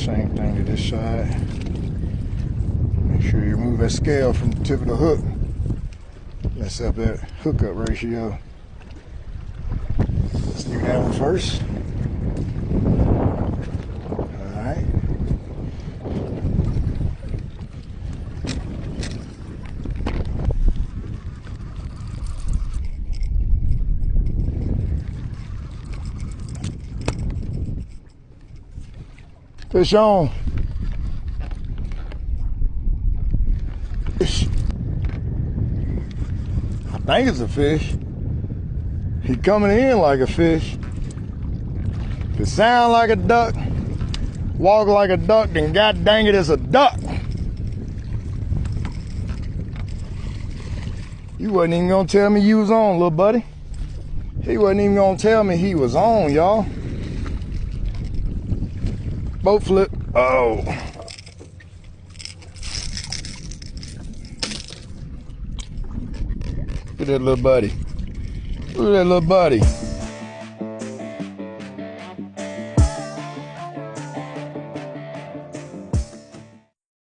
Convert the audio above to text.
Same thing to this side. Make sure you remove that scale from the tip of the hook. Mess up that hookup ratio. Let's do that one first. Alright. Fish on. Fish. I think it's a fish. He coming in like a fish. If it sound like a duck, walk like a duck, then god dang it, it's a duck. You wasn't even gonna tell me you was on, little buddy. He wasn't even gonna tell me he was on, y'all. Boat flip. Oh. Look at that little buddy. Look at that little buddy.